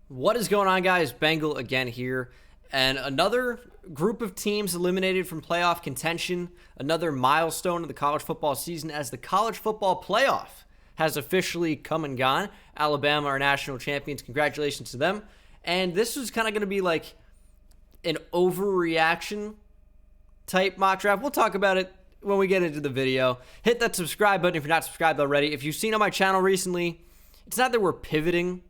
What is going on, guys? Bengal again here. And another group of teams eliminated from playoff contention. Another milestone of the college football season as the college football playoff has officially come and gone. Alabama are national champions. Congratulations to them. And this is kind of going to be like an overreaction type mock draft. We'll talk about it when we get into the video. Hit that subscribe button if you're not subscribed already. If you've seen on my channel recently, it's not that we're pivoting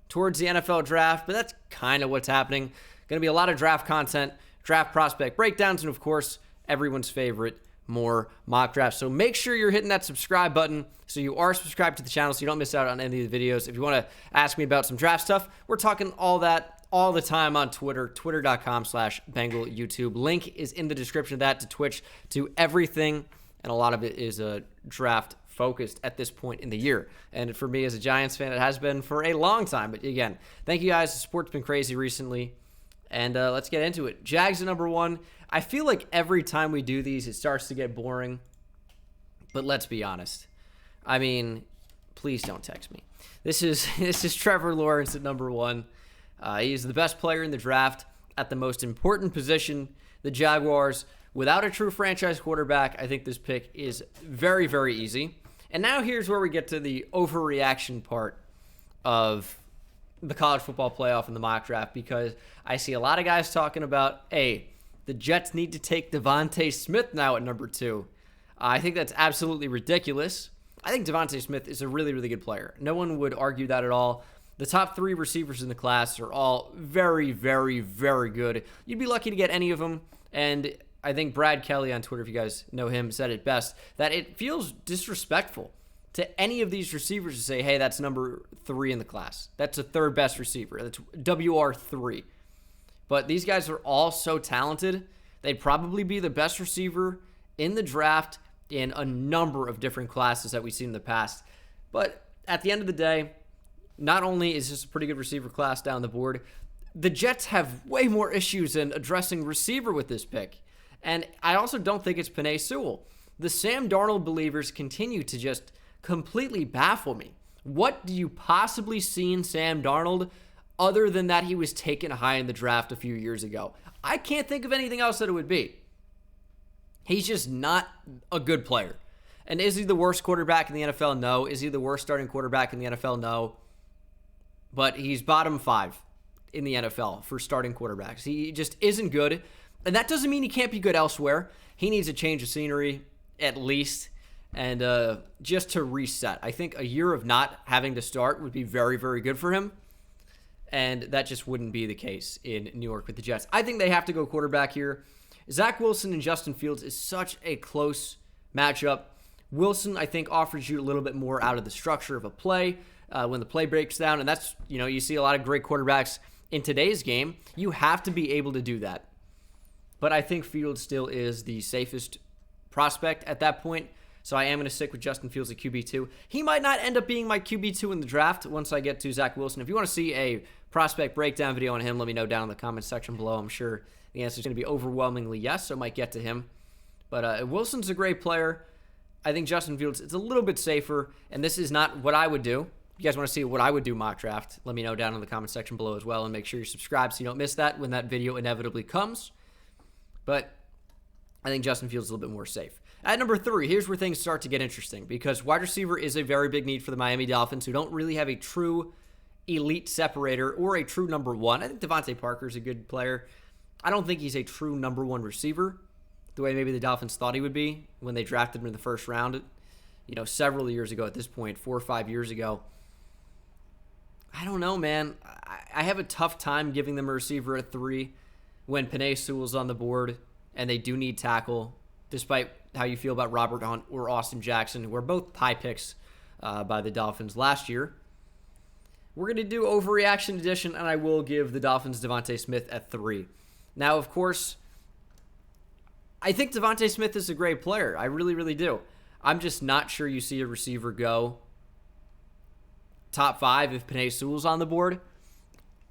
towards the NFL draft, but that's kind of what's happening. Going to be a lot of draft content, draft prospect breakdowns, and of course, everyone's favorite, more mock drafts. So make sure you're hitting that subscribe button so you are subscribed to the channel so you don't miss out on any of the videos. If you want to ask me about some draft stuff, we're talking all that all the time on Twitter, twitter.com/Bengal YouTube. Link is in the description of that, to Twitch, to everything, and a lot of it is a draft focused at this point in the year. And for me as a Giants fan, it has been for a long time. But again, thank you guys. The sport's been crazy recently. And let's get into it. Jags at number 1. I feel like every time we do these, it starts to get boring. But let's be honest. I mean, please don't text me. This is Trevor Lawrence at number 1. He's the best player in the draft at the most important position. The Jaguars, without a true franchise quarterback, I think this pick is very, very easy. And now here's where we get to the overreaction part of the college football playoff and the mock draft, because I see a lot of guys talking about, hey, the Jets need to take Devontae Smith now at number 2. I think that's absolutely ridiculous. I think Devontae Smith is a really, really good player. No one would argue that at all. The top 3 receivers in the class are all very, very, very good. You'd be lucky to get any of them. And I think Brad Kelly on Twitter, if you guys know him, said it best, that it feels disrespectful to any of these receivers to say, hey, that's number 3 in the class. That's the 3rd best receiver. That's WR3. But these guys are all so talented. They'd probably be the best receiver in the draft in a number of different classes that we've seen in the past. But at the end of the day, not only is this a pretty good receiver class down the board, the Jets have way more issues in addressing receiver with this pick. And I also don't think it's Penei Sewell. The Sam Darnold believers continue to just completely baffle me. What do you possibly see in Sam Darnold other than that he was taken high in the draft a few years ago? I can't think of anything else that it would be. He's just not a good player. And is he the worst quarterback in the NFL? No. Is he the worst starting quarterback in the NFL? No. But he's bottom 5 in the NFL for starting quarterbacks. He just isn't good. And that doesn't mean he can't be good elsewhere. He needs a change of scenery, at least, and just to reset. I think a year of not having to start would be very, very good for him, and that just wouldn't be the case in New York with the Jets. I think they have to go quarterback here. Zach Wilson and Justin Fields is such a close matchup. Wilson, I think, offers you a little bit more out of the structure of a play when the play breaks down, and that's, you see a lot of great quarterbacks in today's game. You have to be able to do that. But I think Fields still is the safest prospect at that point. So I am going to stick with Justin Fields at QB2. He might not end up being my QB2 in the draft once I get to Zach Wilson. If you want to see a prospect breakdown video on him, let me know down in the comments section below. I'm sure the answer is going to be overwhelmingly yes, so I might get to him. But Wilson's a great player. I think Justin Fields is a little bit safer, and this is not what I would do. If you guys want to see what I would do mock draft, let me know down in the comment section below as well, and make sure you're subscribed so you don't miss that when that video inevitably comes. But I think Justin Fields is a little bit more safe. At number 3, here's where things start to get interesting, because wide receiver is a very big need for the Miami Dolphins, who don't really have a true elite separator or a true number 1. I think Devontae Parker is a good player. I don't think he's a true number 1 receiver, the way maybe the Dolphins thought he would be when they drafted him in the first round, several years ago at this point, 4 or 5 years ago. I don't know, man. I have a tough time giving them a receiver at 3 when Penei Sewell's on the board and they do need tackle, despite how you feel about Robert Hunt or Austin Jackson, who were both high picks by the Dolphins last year. We're going to do overreaction edition, and I will give the Dolphins Devontae Smith at 3. Now, of course, I think Devontae Smith is a great player. I really, really do. I'm just not sure you see a receiver go top 5 if Penei Sewell's on the board.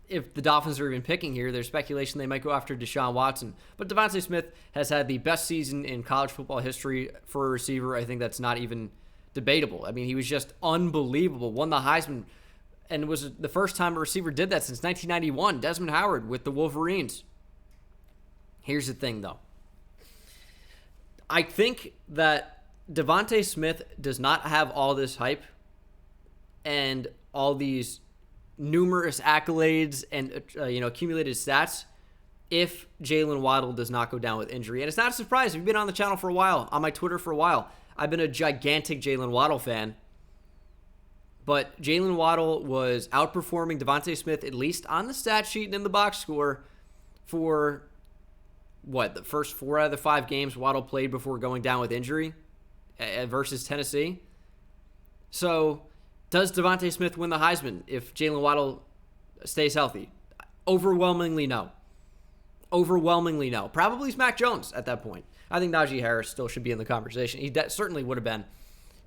If the Dolphins are even picking here, there's speculation they might go after Deshaun Watson. But Devontae Smith has had the best season in college football history for a receiver. I think that's not even debatable. I mean, he was just unbelievable. Won the Heisman and was the first time a receiver did that since 1991, Desmond Howard with the Wolverines. Here's the thing, though. I think that Devontae Smith does not have all this hype and all these numerous accolades and accumulated stats if Jalen Waddle does not go down with injury. And it's not a surprise. If you've been on the channel for a while, on my Twitter for a while, I've been a gigantic Jalen Waddle fan. But Jalen Waddle was outperforming Devontae Smith, at least on the stat sheet and in the box score, for the first 4 out of the 5 games Waddle played before going down with injury versus Tennessee. So does Devontae Smith win the Heisman if Jalen Waddle stays healthy? Overwhelmingly no. Overwhelmingly no. Probably Mac Jones at that point. I think Najee Harris still should be in the conversation. He certainly would have been.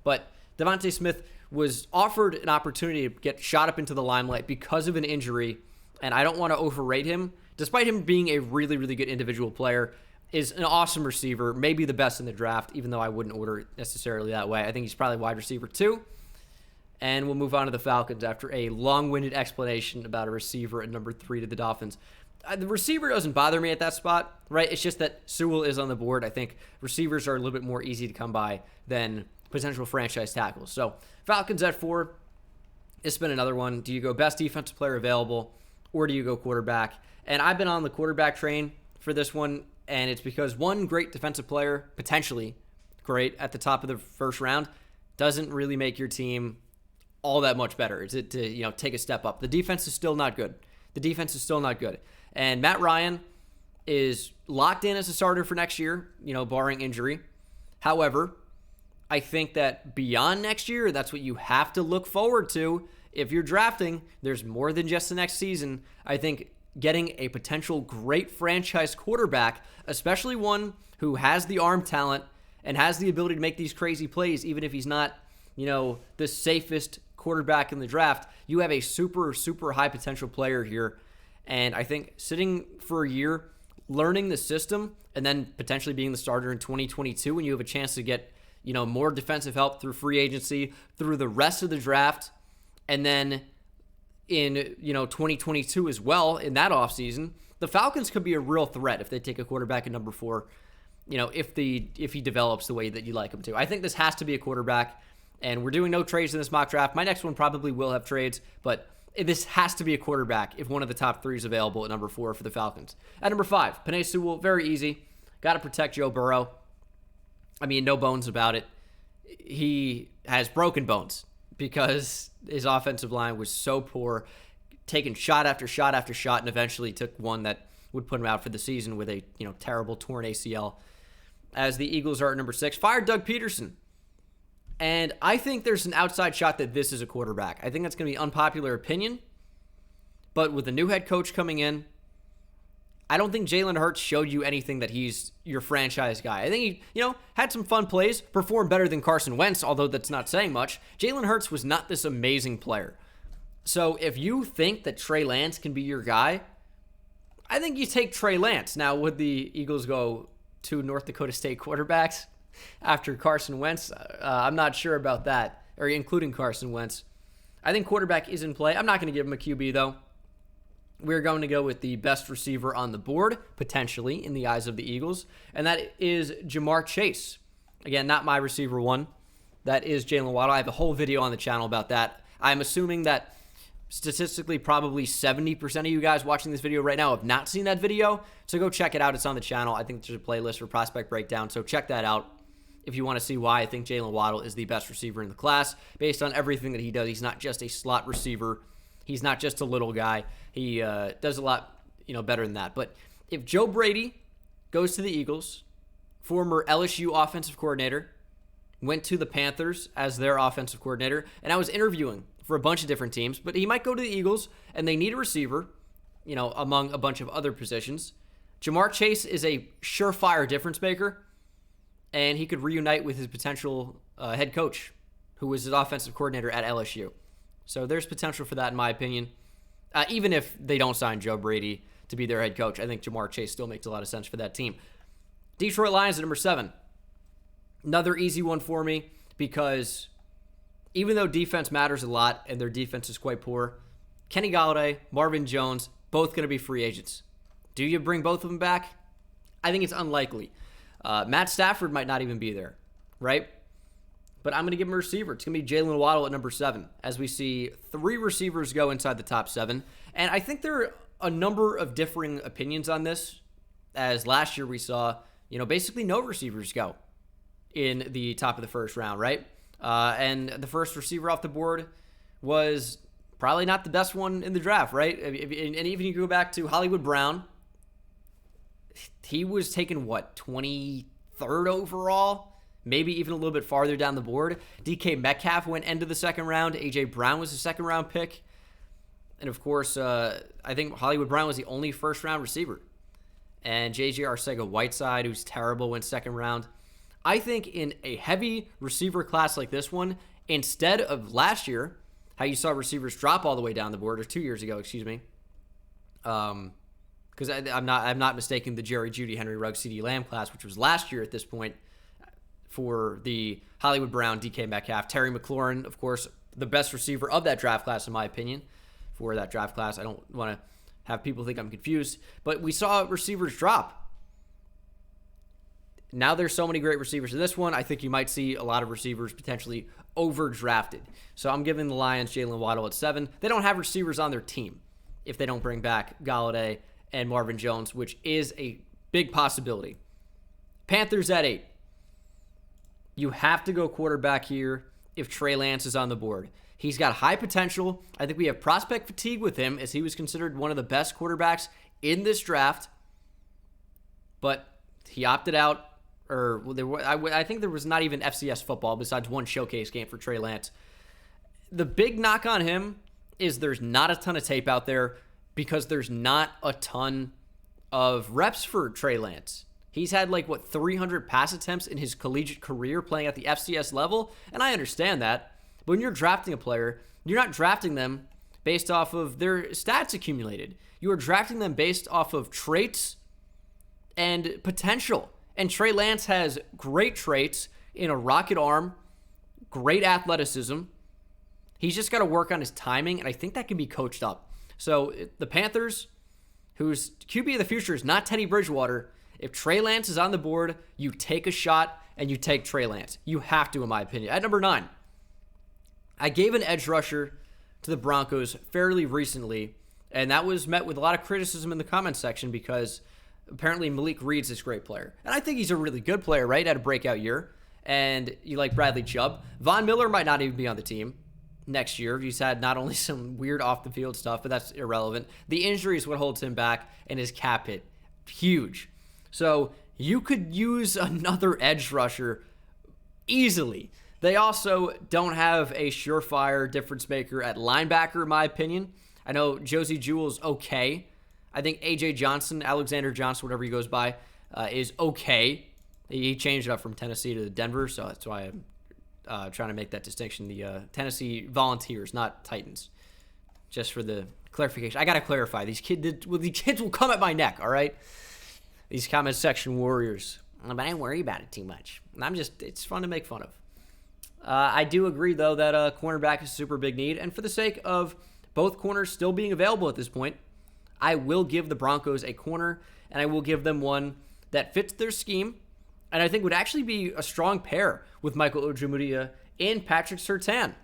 But Devontae Smith was offered an opportunity to get shot up into the limelight because of an injury, and I don't want to overrate him. Despite him being a really, really good individual player, is an awesome receiver, maybe the best in the draft, even though I wouldn't order it necessarily that way. I think he's probably wide receiver 2. And we'll move on to the Falcons after a long-winded explanation about a receiver at number 3 to the Dolphins. The receiver doesn't bother me at that spot, right? It's just that Sewell is on the board. I think receivers are a little bit more easy to come by than potential franchise tackles. So Falcons at 4. It's been another one. Do you go best defensive player available, or do you go quarterback? And I've been on the quarterback train for this one, and it's because one great defensive player, potentially great at the top of the first round, doesn't really make your team all that much better. It's to take a step up. The defense is still not good. And Matt Ryan is locked in as a starter for next year, barring injury. However, I think that beyond next year, that's what you have to look forward to. If you're drafting, there's more than just the next season. I think getting a potential great franchise quarterback, especially one who has the arm talent and has the ability to make these crazy plays, even if he's not, the safest quarterback in the draft, you have a super, super high potential player here. And I think sitting for a year, learning the system, and then potentially being the starter in 2022 when you have a chance to get, more defensive help through free agency, through the rest of the draft, and then in 2022 as well in that offseason, the Falcons could be a real threat if they take a quarterback at number 4, if he develops the way that you like him to. I think this has to be a quarterback, and we're doing no trades in this mock draft. My next one probably will have trades, but this has to be a quarterback if one of the top 3 is available at number 4 for the Falcons. At number 5, Penei Sewell, very easy. Got to protect Joe Burrow. I mean, no bones about it. He has broken bones because his offensive line was so poor, taking shot after shot after shot, and eventually took one that would put him out for the season with a terrible torn ACL. As the Eagles are at number 6, fired Doug Peterson. And I think there's an outside shot that this is a quarterback. I think that's going to be unpopular opinion. But with the new head coach coming in, I don't think Jalen Hurts showed you anything that he's your franchise guy. I think he, had some fun plays, performed better than Carson Wentz, although that's not saying much. Jalen Hurts was not this amazing player. So if you think that Trey Lance can be your guy, I think you take Trey Lance. Now, would the Eagles go 2 North Dakota State quarterbacks after Carson Wentz? I'm not sure about that, or including Carson Wentz. I think quarterback is in play. I'm not going to give him a QB, though. We're going to go with the best receiver on the board, potentially, in the eyes of the Eagles, and that is Jamar Chase. Again, not my receiver 1. That is Jalen Waddle. I have a whole video on the channel about that. I'm assuming that statistically probably 70% of you guys watching this video right now have not seen that video, so go check it out. It's on the channel. I think there's a playlist for prospect breakdown, so check that out if you want to see why I think Jalen Waddle is the best receiver in the class based on everything that he does. He's not just a slot receiver. He's not just a little guy. He does a lot, better than that. But if Joe Brady goes to the Eagles, former LSU offensive coordinator, went to the Panthers as their offensive coordinator, and I was interviewing for a bunch of different teams, but he might go to the Eagles, and they need a receiver, among a bunch of other positions. Jamar Chase is a surefire difference maker, and he could reunite with his potential head coach, who was his offensive coordinator at LSU. So there's potential for that, in my opinion. Even if they don't sign Joe Brady to be their head coach, I think Jamar Chase still makes a lot of sense for that team. Detroit Lions at number 7. Another easy one for me because even though defense matters a lot and their defense is quite poor, Kenny Golladay, Marvin Jones, both going to be free agents. Do you bring both of them back? I think it's unlikely. Matt Stafford might not even be there, right? But I'm going to give him a receiver. It's going to be Jalen Waddle at number 7, as we see 3 receivers go inside the top 7. And I think there are a number of differing opinions on this, as last year we saw, basically no receivers go in the top of the first round, right? And the first receiver off the board was probably not the best one in the draft, right? And even you go back to Hollywood Brown, he was taken, 23rd overall? Maybe even a little bit farther down the board. DK Metcalf went end of the second round. A.J. Brown was a second-round pick. And, of course, I think Hollywood Brown was the only first-round receiver. And J.J. Arcega-Whiteside, who's terrible, went second round. I think in a heavy receiver class like this one, instead of last year, how you saw receivers drop all the way down the board, or 2 years ago, excuse me, because I'm not mistaking the Jerry Jeudy, Henry Ruggs, CeeDee Lamb class, which was last year at this point for the Hollywood Brown, DK Metcalf. Terry McLaurin, of course, the best receiver of that draft class, in my opinion, for that draft class. I don't want to have people think I'm confused, but we saw receivers drop. Now there's so many great receivers in this one. I think you might see a lot of receivers potentially overdrafted. So I'm giving the Lions Jalen Waddle at 7. They don't have receivers on their team if they don't bring back Golladay and Marvin Jones, which is a big possibility. Panthers at 8. You have to go quarterback here if Trey Lance is on the board. He's got high potential. I think we have prospect fatigue with him, as he was considered one of the best quarterbacks in this draft. But he opted out. I think there was not even FCS football besides one showcase game for Trey Lance. The big knock on him is there's not a ton of tape out there because there's not a ton of reps for Trey Lance. He's had 300 pass attempts in his collegiate career playing at the FCS level, and I understand that. But when you're drafting a player, you're not drafting them based off of their stats accumulated. You are drafting them based off of traits and potential. And Trey Lance has great traits in a rocket arm, great athleticism. He's just got to work on his timing, and I think that can be coached up. So the Panthers, whose QB of the future is not Teddy Bridgewater, if Trey Lance is on the board, you take a shot and you take Trey Lance. You have to, in my opinion. At number 9, I gave an edge rusher to the Broncos fairly recently, and that was met with a lot of criticism in the comments section because apparently Malik Reed's this great player. And I think he's a really good player, right? Had a breakout year. And you like Bradley Chubb. Von Miller might not even be on the team next year. He's had not only some weird off-the-field stuff, but that's irrelevant. The injury is what holds him back, and his cap hit. Huge. So you could use another edge rusher easily. They also don't have a surefire difference maker at linebacker, in my opinion. I know Josie Jewell's okay. I think A.J. Johnson, Alexander Johnson, whatever he goes by, is okay. He changed it up from Tennessee to Denver, so that's why I'm trying to make that distinction. The Tennessee Volunteers, not Titans. Just for the clarification. I got to clarify. These kids will come at my neck, all right? These comment section warriors. But I don't worry about it too much. It's fun to make fun of. I do agree, though, that cornerback is a super big need. And for the sake of both corners still being available at this point, I will give the Broncos a corner, and I will give them one that fits their scheme, and I think would actually be a strong pair with Michael Ojemudia and Patrick Surtain.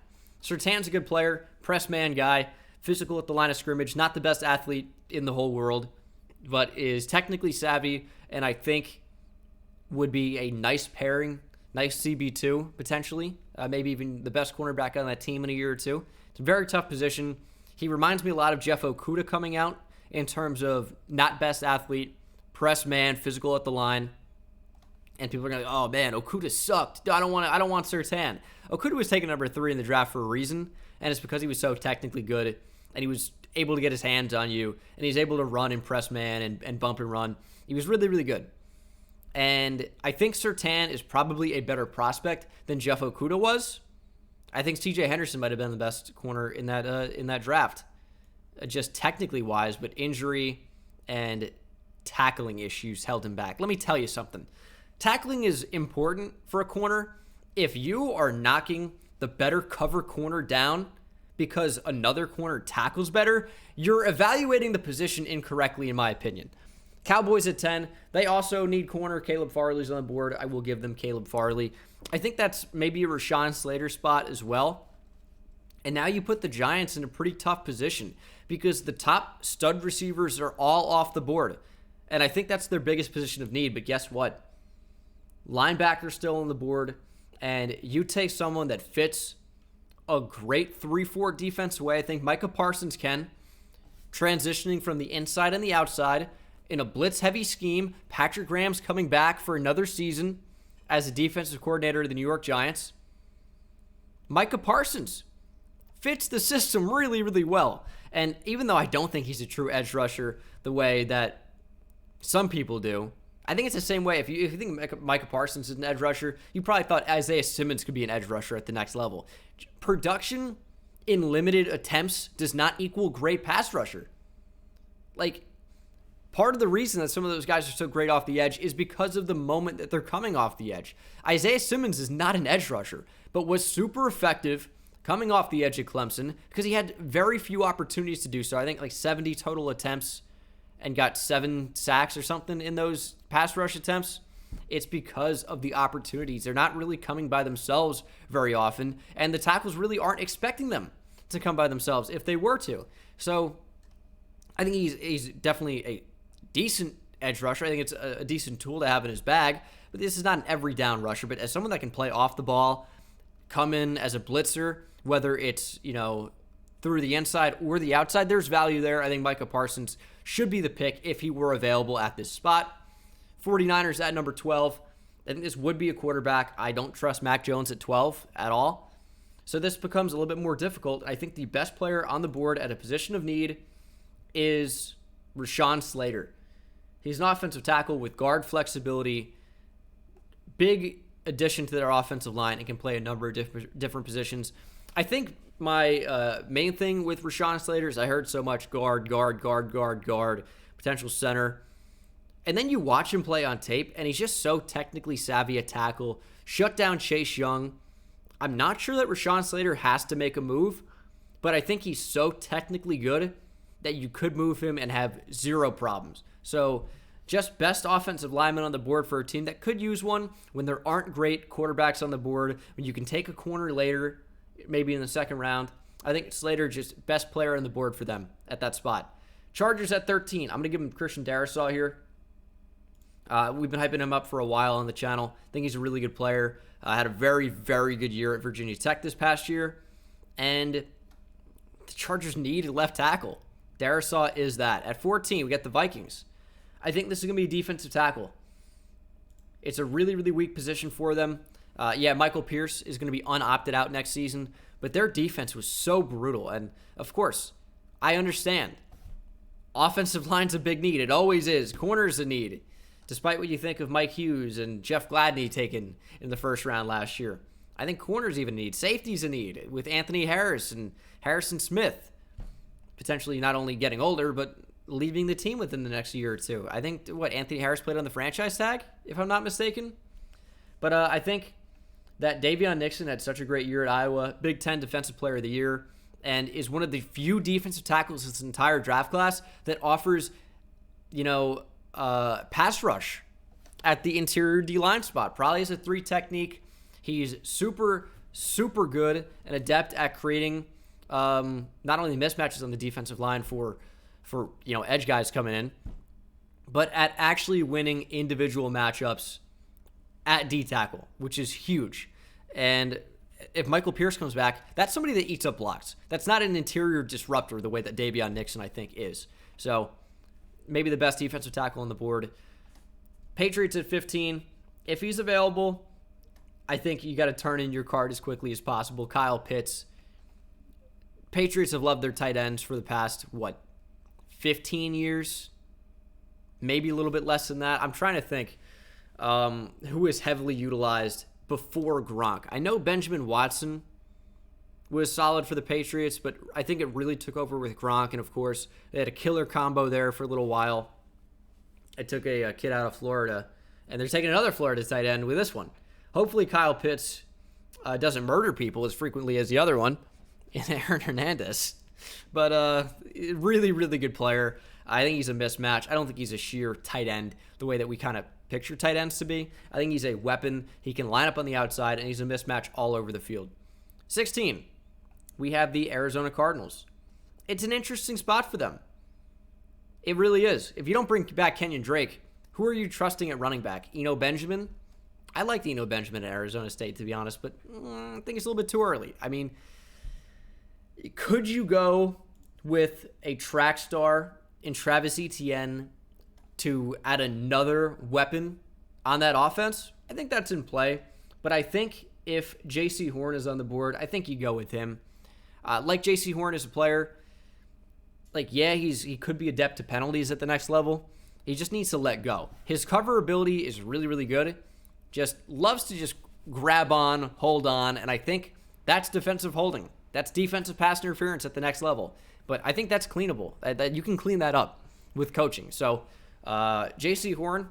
Surtain's a good player, press man guy, physical at the line of scrimmage, not the best athlete in the whole world, but is technically savvy, and I think would be a nice pairing, nice CB2 potentially, maybe even the best cornerback on that team in a year or two. It's a very tough position. He reminds me a lot of Jeff Okudah coming out, in terms of not best athlete, press man, physical at the line. And people are going to oh man, Okudah sucked. I don't want Surtain. Okudah was taken number 3 in the draft for a reason, and it's because he was so technically good, and he was able to get his hands on you, and he's able to run and press man and bump and run. He was really, really good. And I think Surtain is probably a better prospect than Jeff Okudah was. I think C.J. Henderson might have been the best corner in that draft. Just technically wise, but injury and tackling issues held him back. Let me tell you something. Tackling is important for a corner. If you are knocking the better cover corner down because another corner tackles better, you're evaluating the position incorrectly, in my opinion. Cowboys at 10. They also need corner. Caleb Farley's on the board. I will give them Caleb Farley. I think that's maybe a Rashawn Slater spot as well. And now you put the Giants in a pretty tough position because the top stud receivers are all off the board. And I think that's their biggest position of need. But guess what? Linebacker's still on the board. And you take someone that fits a great 3-4 defense way. I think Micah Parsons can. Transitioning from the inside and the outside in a blitz-heavy scheme. Patrick Graham's coming back for another season as a defensive coordinator of the New York Giants. Micah Parsons fits the system really, really well. And even though I don't think he's a true edge rusher the way that some people do, I think it's the same way. If you think Micah Parsons is an edge rusher, you probably thought Isaiah Simmons could be an edge rusher at the next level. Production in limited attempts does not equal great pass rusher. Like, part of the reason that some of those guys are so great off the edge is because of the moment that they're coming off the edge. Isaiah Simmons is not an edge rusher, but was super effective coming off the edge at Clemson because he had very few opportunities to do so. I think like 70 total attempts and got 7 sacks or something in those pass rush attempts. It's because of the opportunities. They're not really coming by themselves very often, and the tackles really aren't expecting them to come by themselves if they were to. So I think he's definitely a decent edge rusher. I think it's a decent tool to have in his bag, but this is not an every down rusher. But as someone that can play off the ball, come in as a blitzer, whether it's, through the inside or the outside, there's value there. I think Micah Parsons should be the pick if he were available at this spot. 49ers at number 12. I think this would be a quarterback. I don't trust Mac Jones at 12 at all. So this becomes a little bit more difficult. I think the best player on the board at a position of need is Rashawn Slater. He's an offensive tackle with guard flexibility, big addition to their offensive line, and can play a number of different positions. I think my main thing with Rashawn Slater is I heard so much guard, potential center. And then you watch him play on tape, and he's just so technically savvy at tackle. Shut down Chase Young. I'm not sure that Rashawn Slater has to make a move, but I think he's so technically good that you could move him and have zero problems. So just best offensive lineman on the board for a team that could use one when there aren't great quarterbacks on the board, when you can take a corner later, maybe in the second round. I think Slater just best player on the board for them at that spot. Chargers at 13. I'm going to give him Christian Darrisaw here. We've been hyping him up for a while on the channel. I think he's a really good player. Had a very, very good year at Virginia Tech this past year. And the Chargers need a left tackle. Darrisaw is that. At 14, we got the Vikings. I think this is going to be a defensive tackle. It's a really, really weak position for them. Michael Pierce is going to be unopted out next season, but their defense was so brutal. And, of course, I understand. Offensive line's a big need. It always is. Corner's a need, despite what you think of Mike Hughes and Jeff Gladney taken in the first round last year. I think corners even need. Safety's a need with Anthony Harris and Harrison Smith potentially not only getting older, but leaving the team within the next year or two. I think, Anthony Harris played on the franchise tag, if I'm not mistaken. But I think that Davion Nixon had such a great year at Iowa, Big Ten Defensive Player of the Year, and is one of the few defensive tackles in this entire draft class that offers, pass rush at the interior D-line spot. Probably has a 3 technique. He's super, super good and adept at creating not only mismatches on the defensive line for edge guys coming in, but at actually winning individual matchups at D-tackle, which is huge. And if Michael Pierce comes back, that's somebody that eats up blocks. That's not an interior disruptor the way that Davion Nixon, I think, is. So maybe the best defensive tackle on the board. Patriots at 15. If he's available, I think you got to turn in your card as quickly as possible. Kyle Pitts. Patriots have loved their tight ends for the past, 15 years? Maybe a little bit less than that. I'm trying to think who is heavily utilized before Gronk. I know Benjamin Watson was solid for the Patriots, but I think it really took over with Gronk. And, of course, they had a killer combo there for a little while. I took a kid out of Florida, and they're taking another Florida tight end with this one. Hopefully Kyle Pitts doesn't murder people as frequently as the other one, in Aaron Hernandez. But really, really good player. I think he's a mismatch. I don't think he's a sheer tight end the way that we kind of picture tight ends to be. I think he's a weapon. He can line up on the outside, and he's a mismatch all over the field. 16, we have the Arizona Cardinals. It's an interesting spot for them. It really is. If you don't bring back Kenyon Drake, who are you trusting at running back? Eno Benjamin? I liked Eno Benjamin at Arizona State, to be honest, but I think it's a little bit too early. I mean, could you go with a track star in Travis Etienne to add another weapon on that offense? I think that's in play, but I think if J.C. Horn is on the board, I think you go with him. Like J.C. Horn as a player, he could be adept to penalties at the next level. He just needs to let go. His cover ability is really, really good. Just loves to just grab on, hold on, and I think that's defensive holding. That's defensive pass interference at the next level. But I think that's cleanable. That you can clean that up with coaching. So J.C. Horn,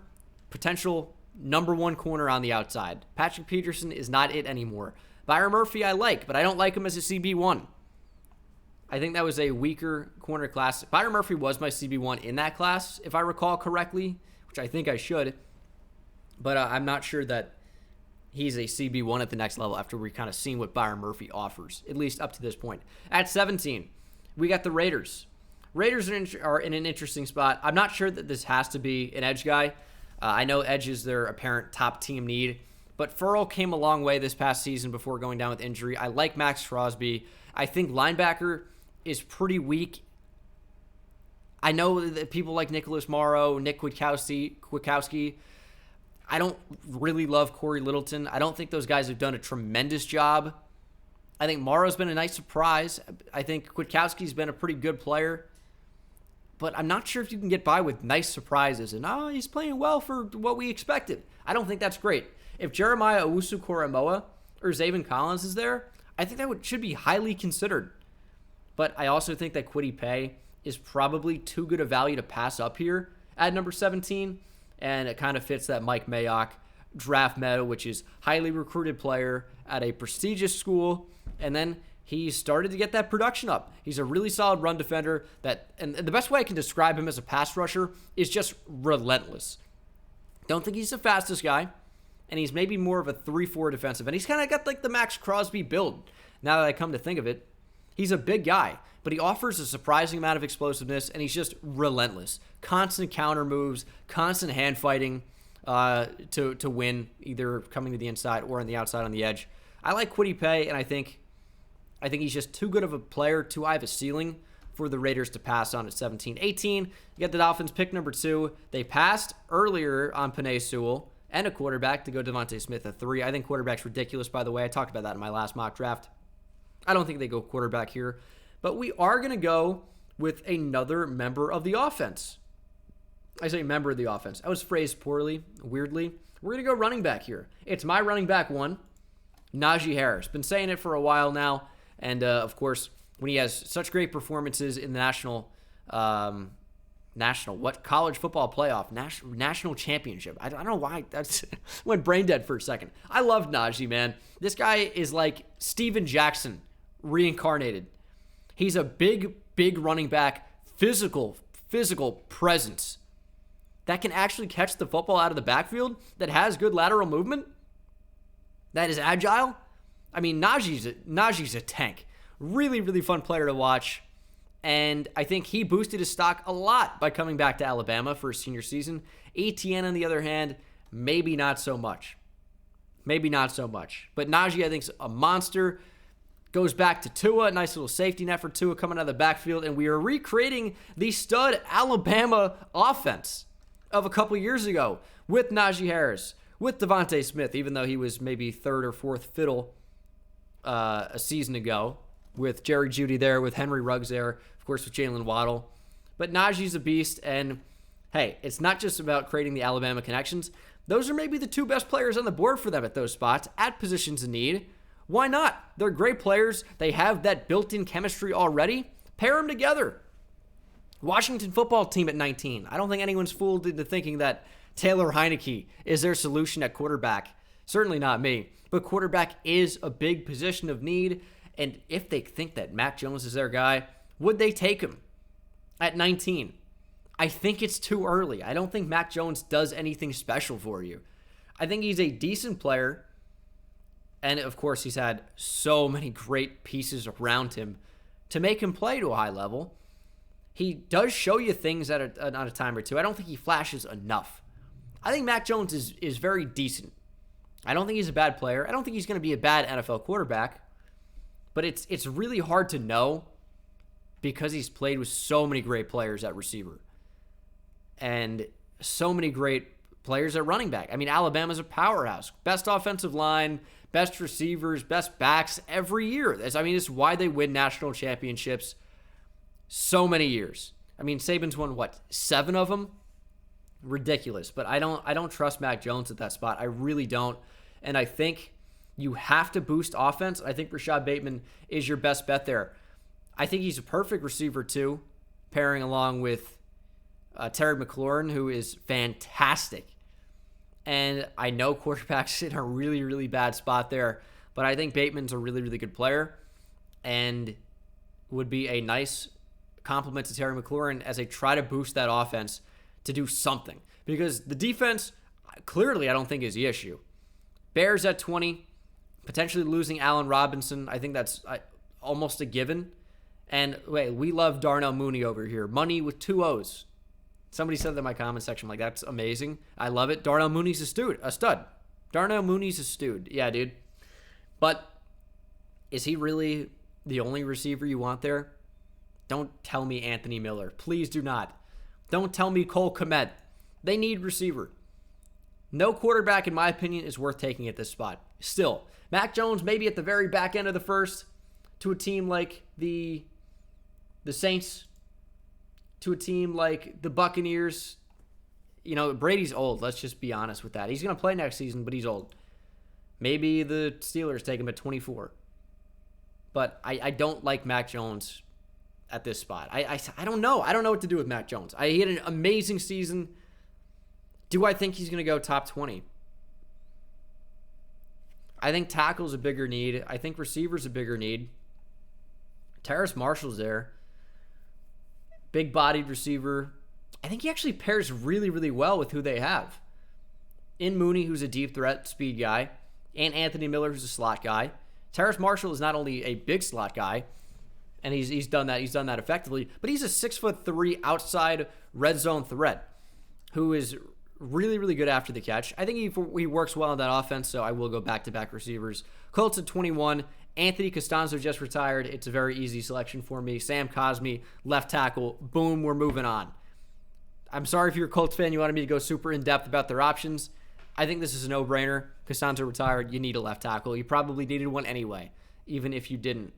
potential number one corner on the outside. Patrick Peterson is not it anymore. Byron Murphy I like, but I don't like him as a CB1. I think that was a weaker corner class. Byron Murphy was my CB1 in that class, if I recall correctly, which I think I should. But I'm not sure that he's a CB1 at the next level after we kind of seen what Byron Murphy offers, at least up to this point. At 17, we got the Raiders. Raiders are in an interesting spot. I'm not sure that this has to be an edge guy. I know edge is their apparent top team need, but Furl came a long way this past season before going down with injury. I like Max Crosby. I think linebacker is pretty weak. I know that people like Nicholas Morrow, Nick Kwiatkowski. I don't really love Corey Littleton. I don't think those guys have done a tremendous job. I think Morrow's been a nice surprise. I think Kwiatkowski's been a pretty good player. But I'm not sure if you can get by with nice surprises and, he's playing well for what we expected. I don't think that's great. If Jeremiah Owusu-Koramoah or Zaven Collins is there, I think that should be highly considered. But I also think that Kwity Paye is probably too good a value to pass up here at number 17. And it kind of fits that Mike Mayock draft meta, which is highly recruited player at a prestigious school. And then he started to get that production up. He's a really solid run defender and the best way I can describe him as a pass rusher is just relentless. Don't think he's the fastest guy. And he's maybe more of a 3-4 defensive. And he's kind of got like the Max Crosby build. Now that I come to think of it, he's a big guy, but he offers a surprising amount of explosiveness, and he's just relentless. Constant counter moves, constant hand fighting to win, either coming to the inside or on the outside on the edge. I like Kwity Paye, and I think he's just too good of a player, too high of a ceiling for the Raiders to pass on at 17. 18, you get the Dolphins pick number 2. They passed earlier on Penei Sewell and a quarterback to go Devontae Smith at 3. I think quarterback's ridiculous, by the way. I talked about that in my last mock draft. I don't think they go quarterback here, but we are going to go with another member of the offense. I say member of the offense. I was phrased poorly, weirdly. We're going to go running back here. It's my running back 1, Najee Harris. Been saying it for a while now, and of course, when he has such great performances in the college football playoff, national championship. I don't know why that's went brain dead for a second. I love Najee, man. This guy is like Steven Jackson reincarnated. He's a big running back, physical presence that can actually catch the football out of the backfield, that has good lateral movement, that is agile. I mean, Najee's a tank. Really, really fun player to watch. And I think he boosted his stock a lot by coming back to Alabama for his senior season. Etienne, on the other hand, maybe not so much. But Najee, I think, is a monster. Goes back to Tua, nice little safety net for Tua coming out of the backfield, and we are recreating the stud Alabama offense of a couple years ago with Najee Harris, with Devontae Smith, even though he was maybe third or fourth fiddle a season ago, with Jerry Jeudy there, with Henry Ruggs there, of course with Jalen Waddle. But Najee's a beast, and hey, it's not just about creating the Alabama connections. Those are maybe the 2 best players on the board for them at those spots, at positions in need. Why not? They're great players. They have that built-in chemistry already. Pair them together. Washington football team at 19. I don't think anyone's fooled into thinking that Taylor Heineke is their solution at quarterback. Certainly not me. But quarterback is a big position of need. And if they think that Mac Jones is their guy, would they take him at 19? I think it's too early. I don't think Mac Jones does anything special for you. I think he's a decent player. And of course, he's had so many great pieces around him to make him play to a high level. He does show you things at a time or two. I don't think he flashes enough. I think Mac Jones is very decent. I don't think he's a bad player. I don't think he's going to be a bad NFL quarterback. But it's really hard to know because he's played with so many great players at receiver. And so many great players at running back. I mean, Alabama's a powerhouse. Best offensive line, best receivers, best backs every year. This is why they win national championships so many years. I mean, Saban's won, 7 of them? Ridiculous. But I don't trust Mac Jones at that spot. I really don't. And I think you have to boost offense. I think Rashad Bateman is your best bet there. I think he's a perfect receiver, too, pairing along with Terry McLaurin, who is fantastic. And I know quarterbacks in a really, really bad spot there, but I think Bateman's a really, really good player and would be a nice compliment to Terry McLaurin as they try to boost that offense to do something. Because the defense, clearly, I don't think is the issue. Bears at 20, potentially losing Allen Robinson. I think that's almost a given. And wait, we love Darnell Mooney over here. Money with 2 O's. Somebody said that in my comment section. I'm like, that's amazing. I love it. Darnell Mooney's a stud. Darnell Mooney's a stud. Yeah, dude. But is he really the only receiver you want there? Don't tell me Anthony Miller. Please do not. Don't tell me Cole Kmet. They need receiver. No quarterback, in my opinion, is worth taking at this spot. Still, Mac Jones maybe at the very back end of the first to a team like the Saints, to a team like the Buccaneers. Brady's old. Let's just be honest with that. He's going to play next season, but he's old. Maybe the Steelers take him at 24. But I don't like Mac Jones at this spot. I don't know. I don't know what to do with Mac Jones. He had an amazing season. Do I think he's going to go top 20? I think tackle's a bigger need. I think receiver's a bigger need. Terrace Marshall's there. Big-bodied receiver. I think he actually pairs really, really well with who they have. In Mooney, who's a deep threat speed guy, and Anthony Miller, who's a slot guy. Terrace Marshall is not only a big slot guy, and he's done that effectively, but he's a 6'3" outside red zone threat who is really, really good after the catch. I think he works well in that offense, so I will go back-to-back receivers. Colts at 21. Anthony Costanzo just retired. It's a very easy selection for me. Sam Cosmi, left tackle. Boom, we're moving on. I'm sorry if you're a Colts fan, you wanted me to go super in-depth about their options. I think this is a no-brainer. Costanzo retired. You need a left tackle. You probably needed one anyway, even if you didn't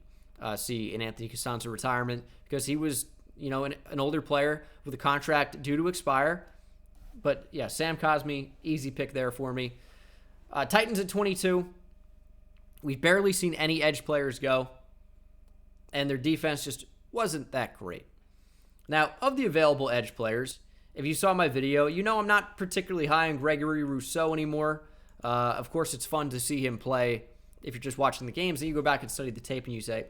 see an Anthony Costanzo retirement, because he was, an older player with a contract due to expire. But, yeah, Sam Cosmi, easy pick there for me. Titans at 22. We've barely seen any edge players go, and their defense just wasn't that great. Now, of the available edge players, if you saw my video, I'm not particularly high on Gregory Rousseau anymore. Of course, it's fun to see him play if you're just watching the games, and you go back and study the tape and you say,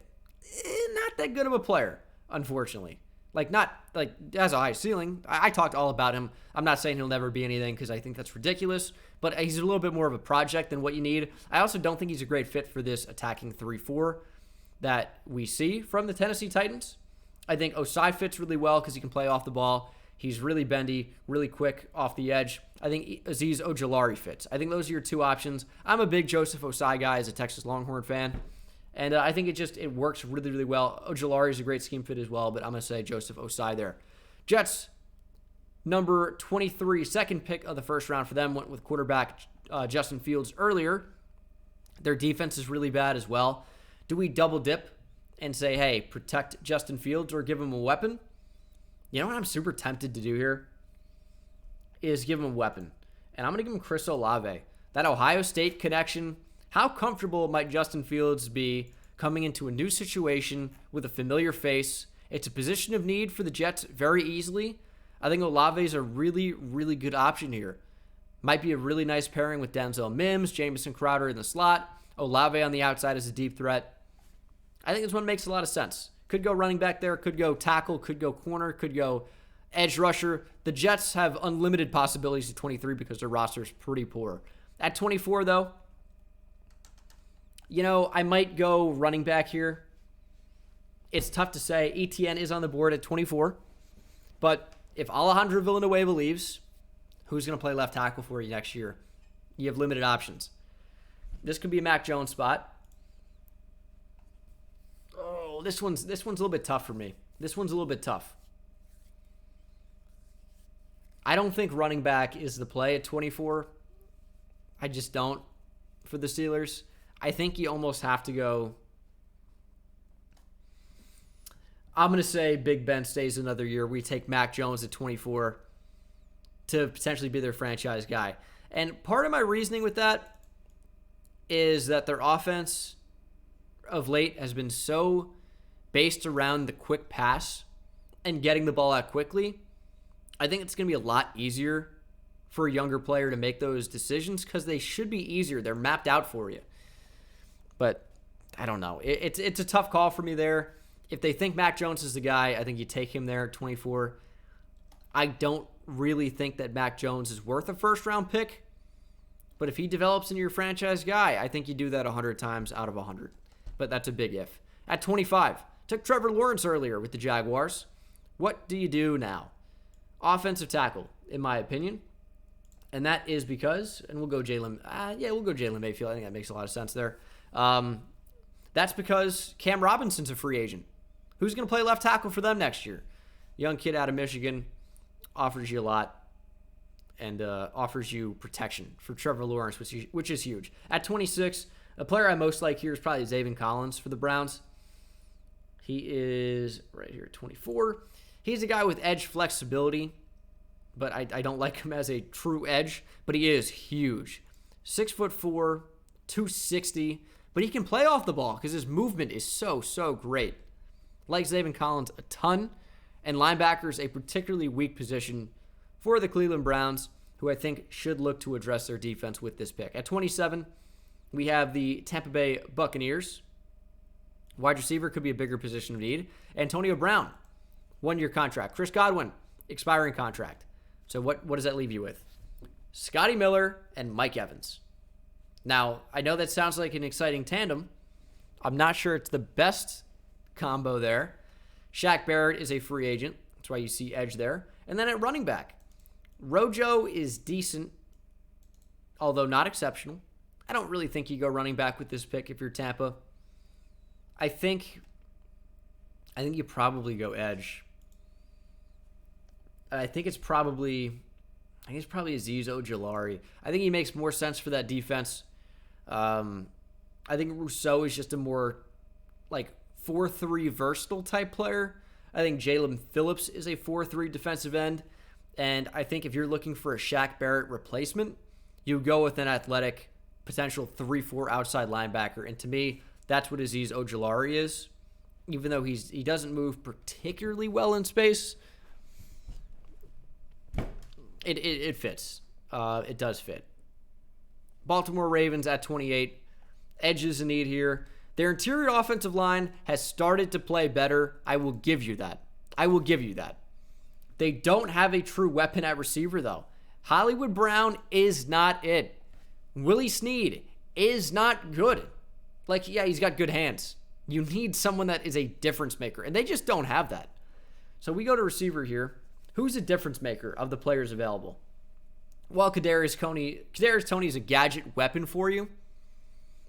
not that good of a player, unfortunately. Has a high ceiling. I talked all about him. I'm not saying he'll never be anything because I think that's ridiculous, but he's a little bit more of a project than what you need. I also don't think he's a great fit for this attacking 3-4 that we see from the Tennessee Titans. I think Osai fits really well because he can play off the ball. He's really bendy, really quick off the edge. I think Azeez Ojulari fits. I think those are your 2 options. I'm a big Joseph Osai guy as a Texas Longhorn fan. And I think it works really, really well. Ojulari is a great scheme fit as well, but I'm going to say Joseph Osai there. Jets, number 23, second pick of the first round for them, went with quarterback Justin Fields earlier. Their defense is really bad as well. Do we double dip and say, hey, protect Justin Fields or give him a weapon? You know what I'm super tempted to do here? Is give him a weapon. And I'm going to give him Chris Olave. That Ohio State connection. How comfortable might Justin Fields be coming into a new situation with a familiar face? It's a position of need for the Jets very easily. I think Olave is a really, really good option here. Might be a really nice pairing with Denzel Mims, Jamison Crowder in the slot, Olave on the outside as a deep threat. I think this one makes a lot of sense. Could go running back there, could go tackle, could go corner, could go edge rusher. The Jets have unlimited possibilities at 23 because their roster is pretty poor. At 24, though, I might go running back here. It's tough to say. ETN is on the board at 24. But if Alejandro Villanueva leaves, who's going to play left tackle for you next year? You have limited options. This could be a Mac Jones spot. Oh, this one's a little bit tough for me. This one's a little bit tough. I don't think running back is the play at 24. I just don't for the Steelers. I think you almost have to go. I'm going to say Big Ben stays another year. We take Mac Jones at 24 to potentially be their franchise guy. And part of my reasoning with that is that their offense of late has been so based around the quick pass and getting the ball out quickly. I think it's going to be a lot easier for a younger player to make those decisions because they should be easier. They're mapped out for you. But I don't know. It's a tough call for me there. If they think Mac Jones is the guy, I think you take him there at 24. I don't really think that Mac Jones is worth a first-round pick. But if he develops into your franchise guy, I think you do that 100 times out of 100. But that's a big if. At 25, took Trevor Lawrence earlier with the Jaguars. What do you do now? Offensive tackle, in my opinion. And that is because, and we'll go Jalen Mayfield. I think that makes a lot of sense there. That's because Cam Robinson's a free agent. Who's going to play left tackle for them next year? Young kid out of Michigan, offers you a lot, and offers you protection for Trevor Lawrence, which is huge. At 26, a player I most like here is probably Zaven Collins for the Browns. He is right here at 24. He's a guy with edge flexibility, but I don't like him as a true edge, but he is huge. 6'4", 260, but he can play off the ball because his movement is so great. Like Zaven Collins a ton, and linebacker is a particularly weak position for the Cleveland Browns, who I think should look to address their defense with this pick. At 27, we have the Tampa Bay Buccaneers. Wide receiver could be a bigger position of need. Antonio Brown, 1-year contract. Chris Godwin, expiring contract. So what does that leave you with? Scotty Miller and Mike Evans. Now, I know that sounds like an exciting tandem. I'm not sure it's the best combo there. Shaq Barrett is a free agent. That's why you see edge there. And then at running back, Rojo is decent, although not exceptional. I don't really think you go running back with this pick if you're Tampa. I think you probably go edge. I think it's probably Azeez Ojulari. I think he makes more sense for that defense. I think Rousseau is just a more 4-3 versatile type player. I think Jalen Phillips is a 4-3 defensive end. And I think if you're looking for a Shaq Barrett replacement, you go with an athletic, potential 3-4 outside linebacker. And to me, that's what Azeez Ojulari is. Even though he doesn't move particularly well in space, it fits. It does fit. Baltimore Ravens at 28. Edge is a need here. Their interior offensive line has started to play better. I will give you that. They don't have a true weapon at receiver, though. Hollywood Brown is not it. Willie Snead is not good. He's got good hands. You need someone that is a difference maker, and they just don't have that. So we go to receiver here. Who's a difference maker of the players available? Well, Kadarius Toney is a gadget weapon for you.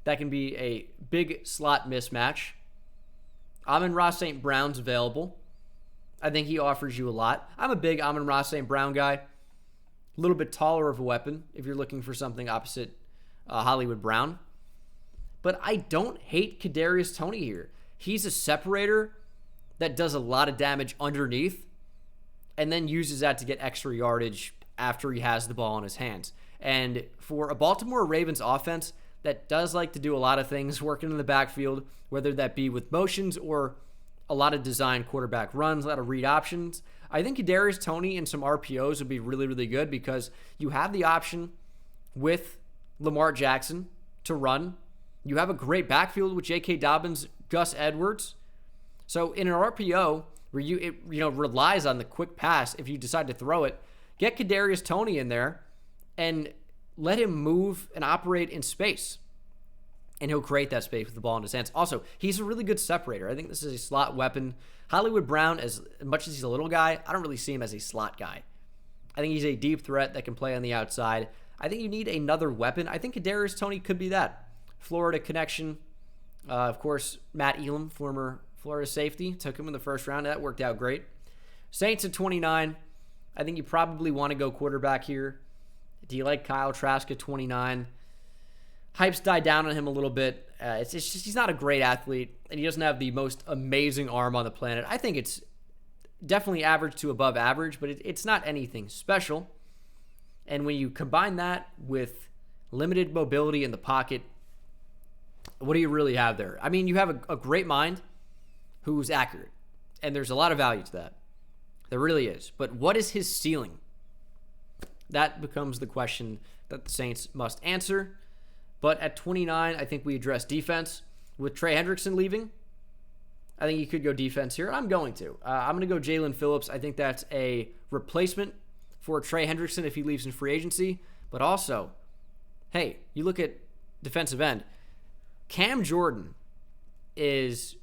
That can be a big slot mismatch. Amon-Ra St. Brown's available. I think he offers you a lot. I'm a big Amon-Ra St. Brown guy. A little bit taller of a weapon if you're looking for something opposite Hollywood Brown. But I don't hate Kadarius Toney here. He's a separator that does a lot of damage underneath and then uses that to get extra yardage after he has the ball in his hands. And for a Baltimore Ravens offense that does like to do a lot of things working in the backfield, whether that be with motions or a lot of design quarterback runs, a lot of read options, I think Kadarius Toney and some RPOs would be really, really good because you have the option with Lamar Jackson to run. You have a great backfield with J.K. Dobbins, Gus Edwards. So in an RPO where it relies on the quick pass, if you decide to throw it, get Kadarius Toney in there and let him move and operate in space. And he'll create that space with the ball in his hands. Also, he's a really good separator. I think this is a slot weapon. Hollywood Brown, as much as he's a little guy, I don't really see him as a slot guy. I think he's a deep threat that can play on the outside. I think you need another weapon. I think Kadarius Toney could be that. Florida connection. Of course, Matt Elam, former Florida safety, took him in the first round. That worked out great. Saints at 29. I think you probably want to go quarterback here. Do you like Kyle Trask at 29? Hype's died down on him a little bit. It's just he's not a great athlete, and he doesn't have the most amazing arm on the planet. I think it's definitely average to above average, but it's not anything special. And when you combine that with limited mobility in the pocket, what do you really have there? I mean, you have a great mind who's accurate, and there's a lot of value to that. There really is. But what is his ceiling? That becomes the question that the Saints must answer. But at 29, I think we address defense. With Trey Hendrickson leaving, I think you could go defense here. I'm going to. I'm going to go Jalen Phillips. I think that's a replacement for Trey Hendrickson if he leaves in free agency. But also, hey, you look at defensive end. Cam Jordan is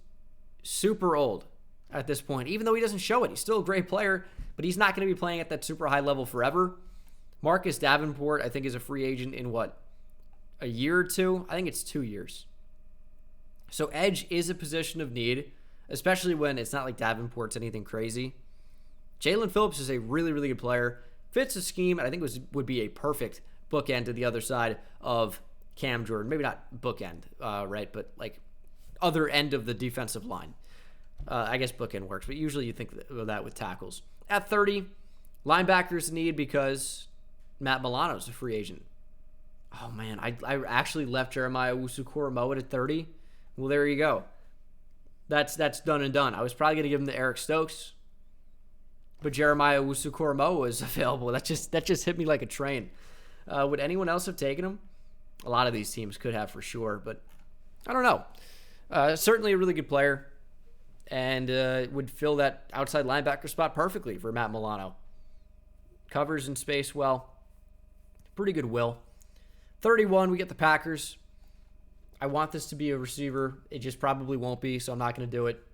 super old at this point. Even though he doesn't show it, he's still a great player, but he's not going to be playing at that super high level forever. Marcus Davenport, I think, is a free agent in what? A year or two? I think it's 2 years. So edge is a position of need, especially when it's not like Davenport's anything crazy. Jalen Phillips is a really, really good player. Fits the scheme, and I think would be a perfect bookend to the other side of Cam Jordan. Maybe not bookend, right? But like other end of the defensive line. I guess bookend works, but usually you think of that with tackles. At 30, linebackers need because Matt Milano's a free agent. Oh, man, I actually left Jeremiah Owusu-Koramoah at 30. Well, there you go. That's done and done. I was probably going to give him to Eric Stokes, but Jeremiah Owusu-Koramoah was available. That just hit me like a train. Would anyone else have taken him? A lot of these teams could have for sure, but I don't know. Certainly a really good player and would fill that outside linebacker spot perfectly for Matt Milano. Covers in space well. Pretty good will. 31, we get the Packers. I want this to be a receiver. It just probably won't be, so I'm not going to do it.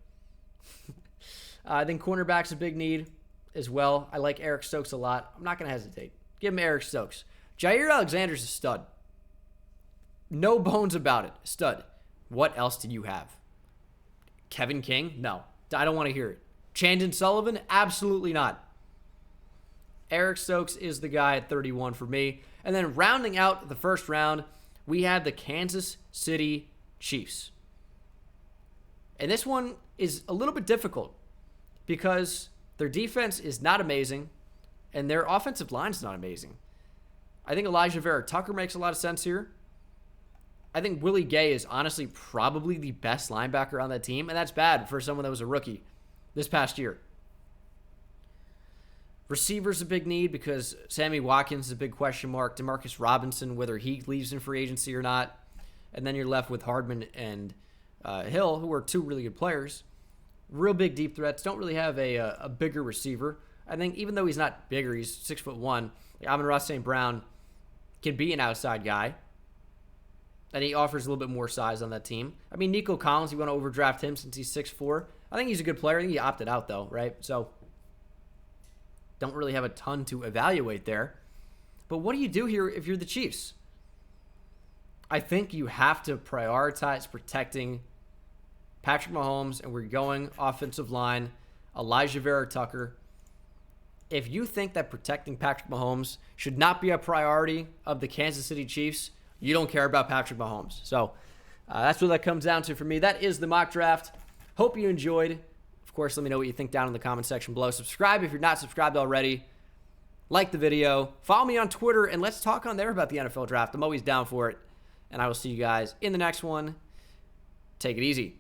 I think cornerback's a big need as well. I like Eric Stokes a lot. I'm not going to hesitate. Give him Eric Stokes. Jair Alexander's a stud. No bones about it. Stud. What else did you have? Kevin King? No. I don't want to hear it. Chandon Sullivan? Absolutely not. Eric Stokes is the guy at 31 for me. And then rounding out the first round, we had the Kansas City Chiefs. And this one is a little bit difficult because their defense is not amazing and their offensive line is not amazing. I think Elijah Vera Tucker makes a lot of sense here. I think Willie Gay is honestly probably the best linebacker on that team, and that's bad for someone that was a rookie this past year. Receiver's a big need because Sammy Watkins is a big question mark. Demarcus Robinson, whether he leaves in free agency or not. And then you're left with Hardman and Hill, who are two really good players. Real big deep threats. Don't really have a bigger receiver. I think even though he's not bigger, he's 6'1". Like Amon-Ra St. Brown can be an outside guy. And he offers a little bit more size on that team. I mean, Nico Collins, you want to overdraft him since he's 6'4". I think he's a good player. I think he opted out, though, right? So don't really have a ton to evaluate there. But what do you do here if you're the Chiefs? I think you have to prioritize protecting Patrick Mahomes, and we're going offensive line, Elijah Vera Tucker. If you think that protecting Patrick Mahomes should not be a priority of the Kansas City Chiefs, you don't care about Patrick Mahomes. So that's what that comes down to for me. That is the mock draft. Hope you enjoyed. Of course, let me know what you think down in the comment section below. Subscribe if you're not subscribed already. Like the video. Follow me on Twitter, and let's talk on there about the NFL draft. I'm always down for it. And I will see you guys in the next one. Take it easy.